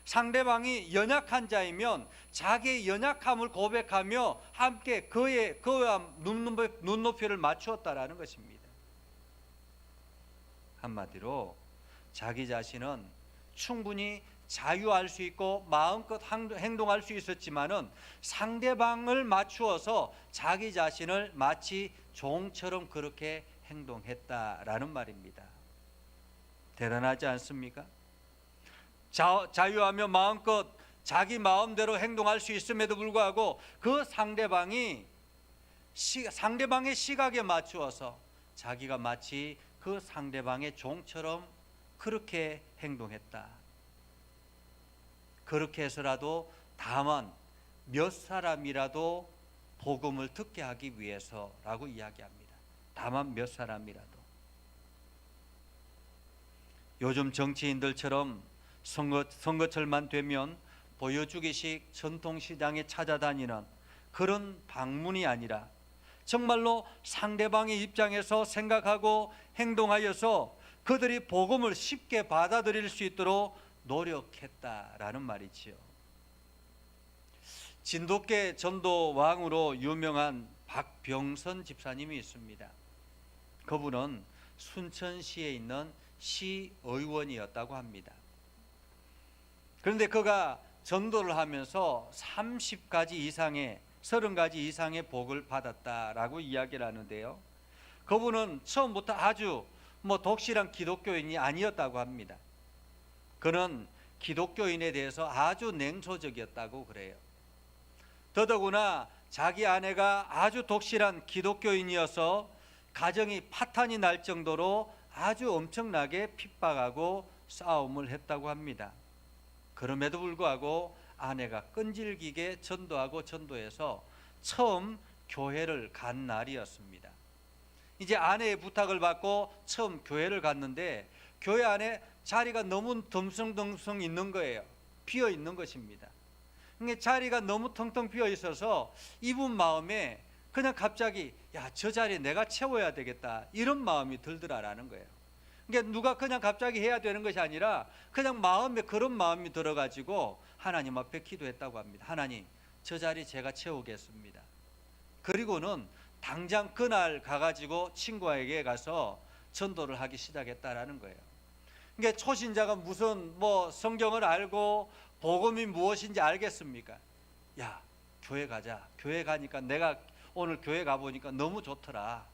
상대방이 연약한 자이면 자기의 연약함을 고백하며 함께 그와 눈높이를 맞추었다라는 것입니다. 한마디로 자기 자신은 충분히 자유할 수 있고 마음껏 행동할 수 있었지만은 상대방을 맞추어서 자기 자신을 마치 종처럼 그렇게 행동했다라는 말입니다. 대단하지 않습니까? 자유하며 마음껏 자기 마음대로 행동할 수 있음에도 불구하고 그 상대방의 시각에 맞추어서 자기가 마치 그 상대방의 종처럼 그렇게 행동했다. 그렇게 해서라도 다만 몇 사람이라도 복음을 듣게 하기 위해서라고 이야기합니다. 다만 몇 사람이라도. 요즘 정치인들처럼 선거철만 되면 보여주기식 전통시장에 찾아다니는 그런 방문이 아니라 정말로 상대방의 입장에서 생각하고 행동하여서 그들이 복음을 쉽게 받아들일 수 있도록 노력했다라는 말이지요. 진돗개 전도왕으로 유명한 박병선 집사님이 있습니다. 그분은 순천시에 있는 시의원이었다고 합니다. 그런데 그가 전도를 하면서 30가지 이상의 30가지 이상의 복을 받았다라고 이야기를 하는데요. 그분은 처음부터 아주 독실한 기독교인이 아니었다고 합니다. 그는 기독교인에 대해서 아주 냉소적이었다고 그래요. 더더구나 자기 아내가 아주 독실한 기독교인이어서 가정이 파탄이 날 정도로 아주 엄청나게 핍박하고 싸움을 했다고 합니다. 그럼에도 불구하고 아내가 끈질기게 전도해서 처음 교회를 간 날이었습니다. 이제 아내의 부탁을 받고 처음 교회를 갔는데 교회 안에 자리가 너무 듬성듬성 있는 거예요. 비어 있는 것입니다. 그러니까 자리가 너무 텅텅 비어 있어서 이분 마음에 그냥 갑자기 저 자리 내가 채워야 되겠다 이런 마음이 들더라라는 거예요. 그러니까 누가 그냥 갑자기 해야 되는 것이 아니라 그냥 마음에 그런 마음이 들어가지고 하나님 앞에 기도했다고 합니다. 하나님, 저 자리 제가 채우겠습니다. 그리고는 당장 그날 가가지고 친구에게 가서 전도를 하기 시작했다라는 거예요. 그러니까 초신자가 무슨 성경을 알고 복음이 무엇인지 알겠습니까? 야, 교회 가자. 교회 가니까 내가 오늘 교회 가보니까 너무 좋더라.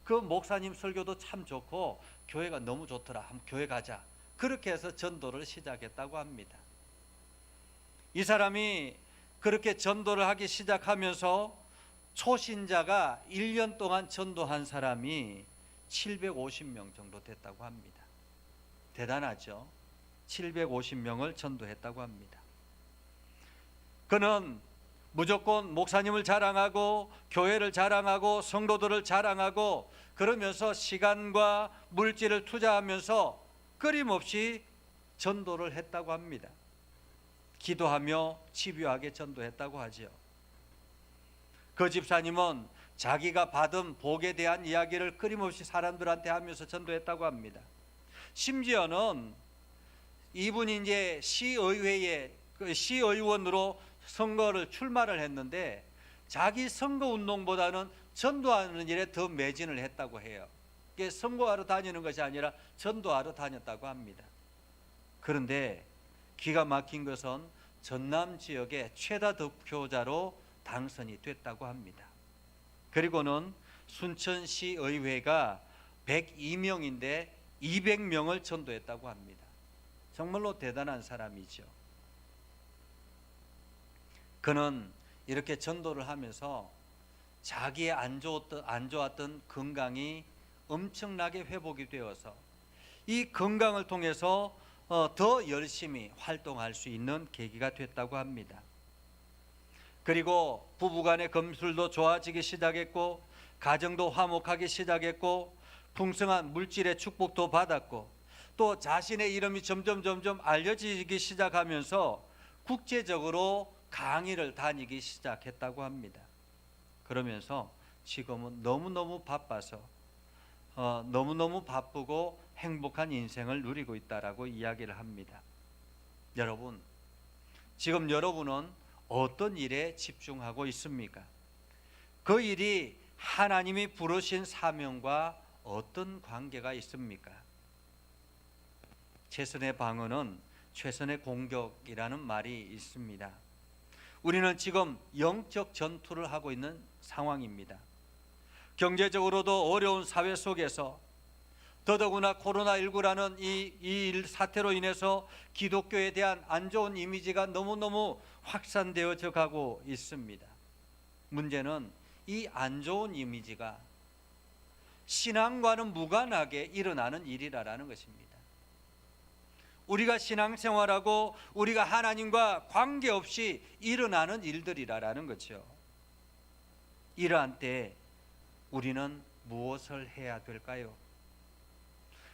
그 목사님 설교도 참 좋고 교회가 너무 좋더라. 한번 교회 가자. 그렇게 해서 전도를 시작했다고 합니다. 이 사람이 그렇게 전도를 하기 시작하면서 초신자가 1년 동안 전도한 사람이 750명 정도 됐다고 합니다. 대단하죠? 750명을 전도했다고 합니다. 그는 무조건 목사님을 자랑하고 교회를 자랑하고 성도들을 자랑하고 그러면서 시간과 물질을 투자하면서 끊임없이 전도를 했다고 합니다. 기도하며 집요하게 전도했다고 하지요. 그 집사님은 자기가 받은 복에 대한 이야기를 끊임없이 사람들한테 하면서 전도했다고 합니다. 심지어는 이분이 이제 시의회에 시의원으로 선거를 출마를 했는데 자기 선거 운동보다는 전도하는 일에 더 매진을 했다고 해요. 이게 선거하러 다니는 것이 아니라 전도하러 다녔다고 합니다. 그런데 기가 막힌 것은 전남 지역의 최다 득표자로 당선이 됐다고 합니다. 그리고는 순천시 의회가 102명인데 200명을 전도했다고 합니다. 정말로 대단한 사람이죠. 그는 이렇게 전도를 하면서 자기의 안 좋았던 건강이 엄청나게 회복이 되어서 이 건강을 통해서 더 열심히 활동할 수 있는 계기가 됐다고 합니다. 그리고 부부간의 금술도 좋아지기 시작했고 가정도 화목하기 시작했고 풍성한 물질의 축복도 받았고 또 자신의 이름이 점점 알려지기 시작하면서 국제적으로 강의를 다니기 시작했다고 합니다. 그러면서 지금은 너무너무 바빠서 너무너무 바쁘고 행복한 인생을 누리고 있다라고 이야기를 합니다. 여러분, 지금 여러분은 어떤 일에 집중하고 있습니까? 그 일이 하나님이 부르신 사명과 어떤 관계가 있습니까? 최선의 방어는 최선의 공격이라는 말이 있습니다. 우리는 지금 영적 전투를 하고 있는 상황입니다. 경제적으로도 어려운 사회 속에서 더더구나 코로나19라는 이 사태로 인해서 기독교에 대한 안 좋은 이미지가 너무너무 확산되어져 가고 있습니다. 문제는 이 안 좋은 이미지가 신앙과는 무관하게 일어나는 일이라는 것입니다. 우리가 신앙생활하고 우리가 하나님과 관계없이 일어나는 일들이라는 거죠. 이러한 때 우리는 무엇을 해야 될까요?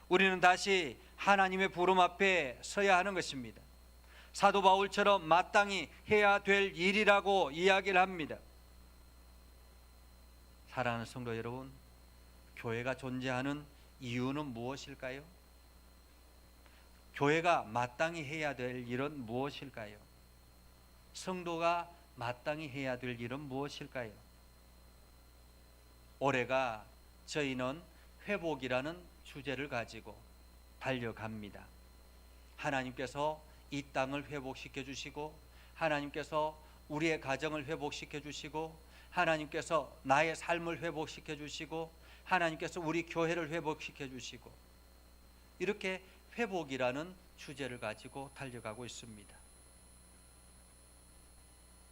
우리는 다시 하나님의 부름 앞에 서야 하는 것입니다. 사도 바울처럼 마땅히 해야 될 일이라고 이야기를 합니다. 사랑하는 성도 여러분, 교회가 존재하는 이유는 무엇일까요? 교회가 마땅히 해야 될 일은 무엇일까요? 성도가 마땅히 해야 될 일은 무엇일까요? 올해가 저희는 회복이라는 주제를 가지고 달려갑니다. 하나님께서 이 땅을 회복시켜 주시고 하나님께서 우리의 가정을 회복시켜 주시고 하나님께서 나의 삶을 회복시켜 주시고 하나님께서 우리 교회를 회복시켜 주시고 이렇게 회복이라는 주제를 가지고 달려가고 있습니다.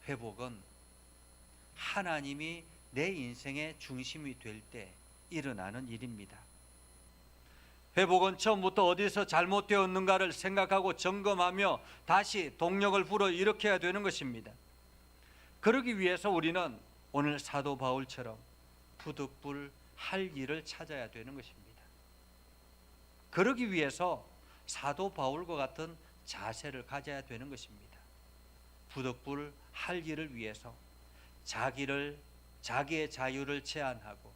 회복은 하나님이 내 인생의 중심이 될 때 일어나는 일입니다. 회복은 처음부터 어디서 잘못되었는가를 생각하고 점검하며 다시 동력을 불어일으켜야 되는 것입니다. 그러기 위해서 우리는 오늘 사도 바울처럼 부득불 할 일을 찾아야 되는 것입니다. 그러기 위해서 사도 바울과 같은 자세를 가져야 되는 것입니다. 부득불 할 일을 위해서 자기의 자유를 제한하고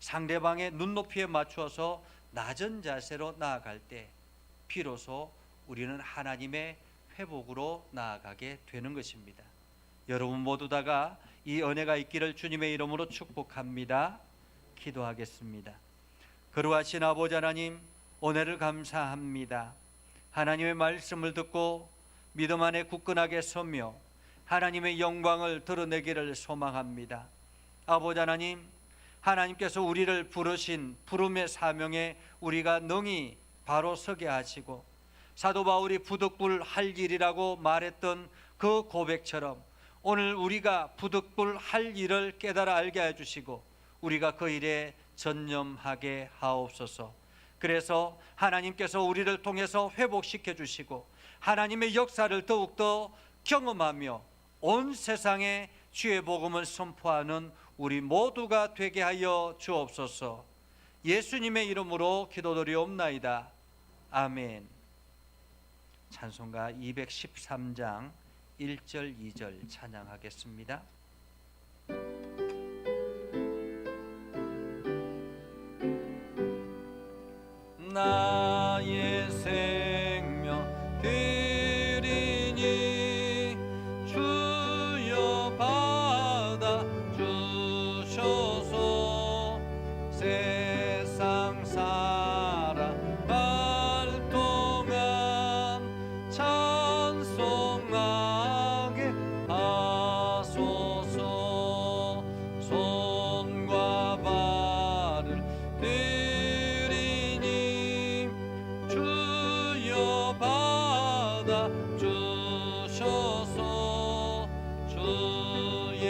상대방의 눈높이에 맞추어서 낮은 자세로 나아갈 때 비로소 우리는 하나님의 회복으로 나아가게 되는 것입니다. 여러분 모두 다가 이 은혜가 있기를 주님의 이름으로 축복합니다. 기도하겠습니다. 거룩하신 아버지 하나님, 오늘을 감사합니다. 하나님의 말씀을 듣고 믿음 안에 굳건하게 서며 하나님의 영광을 드러내기를 소망합니다. 아버지 하나님, 하나님께서 우리를 부르신 부름의 사명에 우리가 능히 바로 서게 하시고 사도 바울이 부득불 할 일이라고 말했던 그 고백처럼 오늘 우리가 부득불 할 일을 깨달아 알게 해주시고 우리가 그 일에 전념하게 하옵소서. 그래서 하나님께서 우리를 통해서 회복시켜 주시고 하나님의 역사를 더욱더 경험하며 온 세상에 주의 복음을 선포하는 우리 모두가 되게 하여 주옵소서. 예수님의 이름으로 기도드리옵나이다. 아멘. 찬송가 213장 1절 2절 찬양하겠습니다. 나의 생명 드리니 주여 받아 주셔서 세상 살아갈 동안 찬송하게 하소서. 손과 발을 드리니 주여 받아 주셔서 주의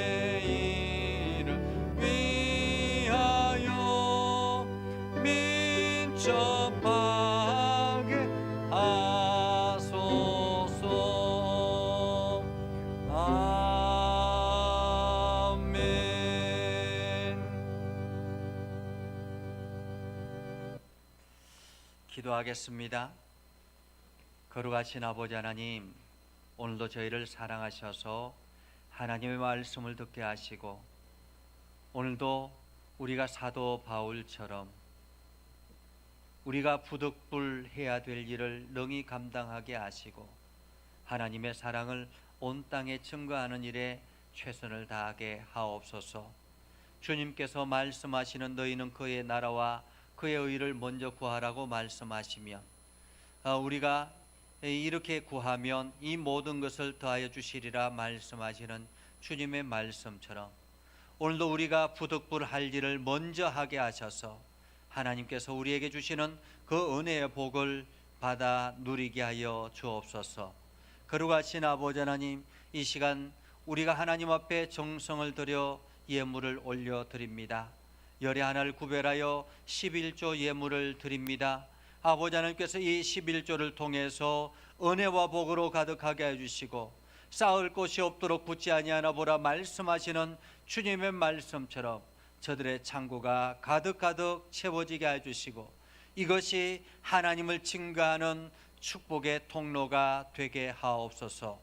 이름 위하여 민첩하게 하소서. 아멘. 기도하겠습니다. 거룩하신 아버지 하나님, 오늘도 저희를 사랑하셔서 하나님의 말씀을 듣게 하시고 오늘도 우리가 사도 바울처럼 우리가 부득불 해야 될 일을 능히 감당하게 하시고 하나님의 사랑을 온 땅에 증거하는 일에 최선을 다하게 하옵소서. 주님께서 말씀하시는 너희는 그의 나라와 그의 의를 먼저 구하라고 말씀하시면 우리가 이렇게 구하면 이 모든 것을 더하여 주시리라 말씀하시는 주님의 말씀처럼 오늘도 우리가 부득불 할 일을 먼저 하게 하셔서 하나님께서 우리에게 주시는 그 은혜의 복을 받아 누리게 하여 주옵소서. 거룩하신 아버지 하나님, 이 시간 우리가 하나님 앞에 정성을 들여 예물을 올려드립니다. 열의 하나를 구별하여 11조 예물을 드립니다. 아버지 하나님께서 이 11조를 통해서 은혜와 복으로 가득하게 해주시고 쌓을 곳이 없도록 굳지 아니하나 보라 말씀하시는 주님의 말씀처럼 저들의 창고가 가득가득 채워지게 해주시고 이것이 하나님을 증거하는 축복의 통로가 되게 하옵소서.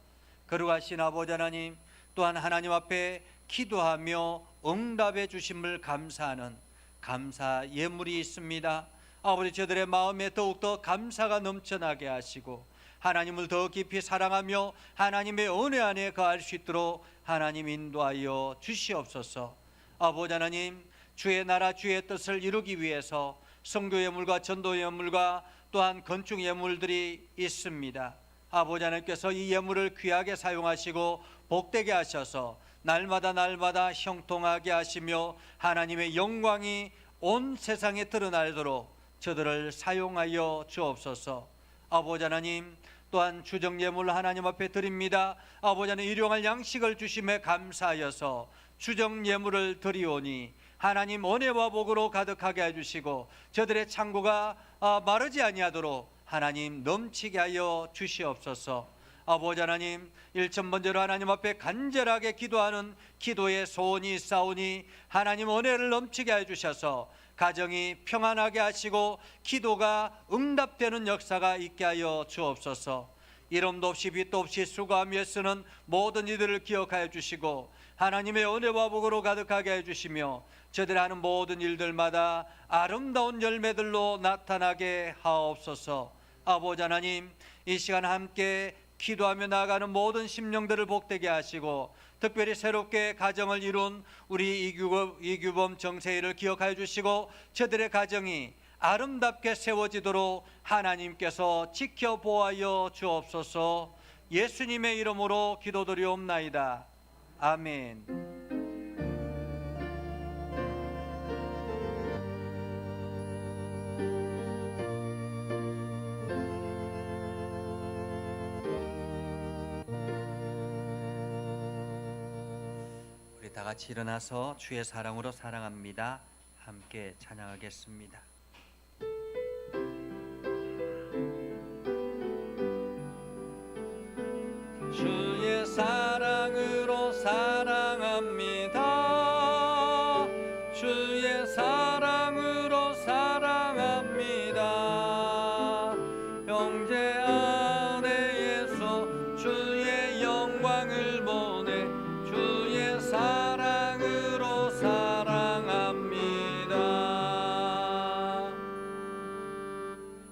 거룩하신 아버지 하나님, 또한 하나님 앞에 기도하며 응답해 주심을 감사하는 감사 예물이 있습니다. 아버지, 저들의 마음에 더욱더 감사가 넘쳐나게 하시고 하나님을 더 깊이 사랑하며 하나님의 은혜 안에 거할 수 있도록 하나님 인도하여 주시옵소서. 아버지 하나님, 주의 나라 주의 뜻을 이루기 위해서 선교 예물과 전도 예물과 또한 건축 예물들이 있습니다. 아버지 하나님께서 이 예물을 귀하게 사용하시고 복되게 하셔서 날마다 형통하게 하시며 하나님의 영광이 온 세상에 드러나도록 저들을 사용하여 주옵소서. 아버지 하나님, 또한 주정 예물 하나님 앞에 드립니다. 아버지 하나님, 일용할 양식을 주심에 감사하여서 주정 예물을 드리오니 하나님 은혜와 복으로 가득하게 해주시고 저들의 창고가 마르지 아니하도록 하나님 넘치게 하여 주시옵소서. 아버지 하나님, 일천번제로 하나님 앞에 간절하게 기도하는 기도의 소원이 있사오니 하나님 은혜를 넘치게 해주셔서 가정이 평안하게 하시고 기도가 응답되는 역사가 있게 하여 주옵소서. 이름도 없이 빛도 없이 수고하며 쓰는 모든 이들을 기억하여 주시고 하나님의 은혜와 복으로 가득하게 해주시며 저들이 하는 모든 일들마다 아름다운 열매들로 나타나게 하옵소서. 아버지 하나님, 이 시간 함께 기도하며 나아가는 모든 심령들을 복되게 하시고 특별히 새롭게 가정을 이룬 우리 이규범 정세희를 기억하여 주시고 저들의 가정이 아름답게 세워지도록 하나님께서 지켜보아여 주옵소서. 예수님의 이름으로 기도드리옵나이다. 아멘. 우리 다 같이 일어나서 주의 사랑으로 사랑합니다. 함께 찬양하겠습니다. 주의 사랑으로 사랑합니다. 주의 사랑으로 사랑합니다. 형제 안에서 주의 영광을 보내 주의 사랑으로 사랑합니다.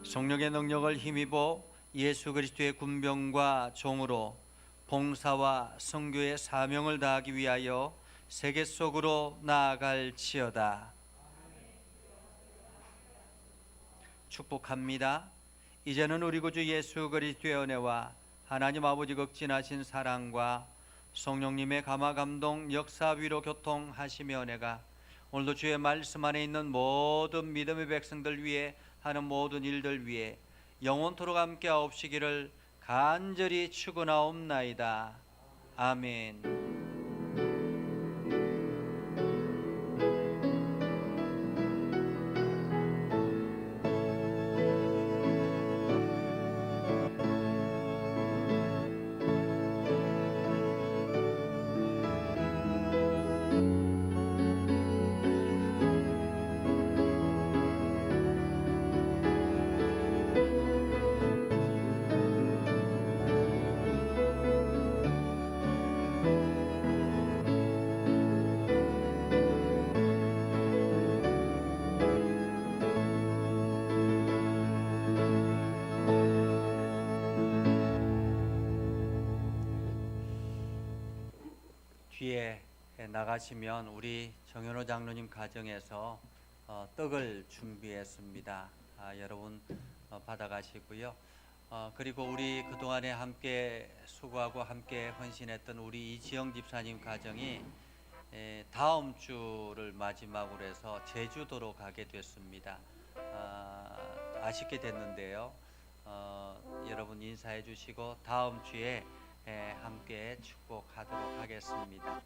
성령의 능력을 힘입어 예수 그리스도의 군병과 종으로 봉사와 선교의 사명을 다하기 위하여 세계 속으로 나아갈지어다. 축복합니다. 이제는 우리 구주 예수 그리스도의 은혜와 하나님 아버지 극진하신 사랑과 성령님의 감화 감동 역사 위로 교통하시며 은혜가 오늘도 주의 말씀 안에 있는 모든 믿음의 백성들 위해 하는 모든 일들 위해 영원토록 함께 하옵시기를 간절히 축원하옵나이다. 아멘. 뒤에 나가시면 우리 정현호 장로님 가정에서 떡을 준비했습니다. 여러분 받아가시고요. 그리고 우리 그동안에 함께 수고하고 함께 헌신했던 우리 이지영 집사님 가정이 다음 주를 마지막으로 해서 제주도로 가게 됐습니다. 아쉽게 됐는데요. 여러분 인사해 주시고 다음 주에 함께 축복하도록 하겠습니다.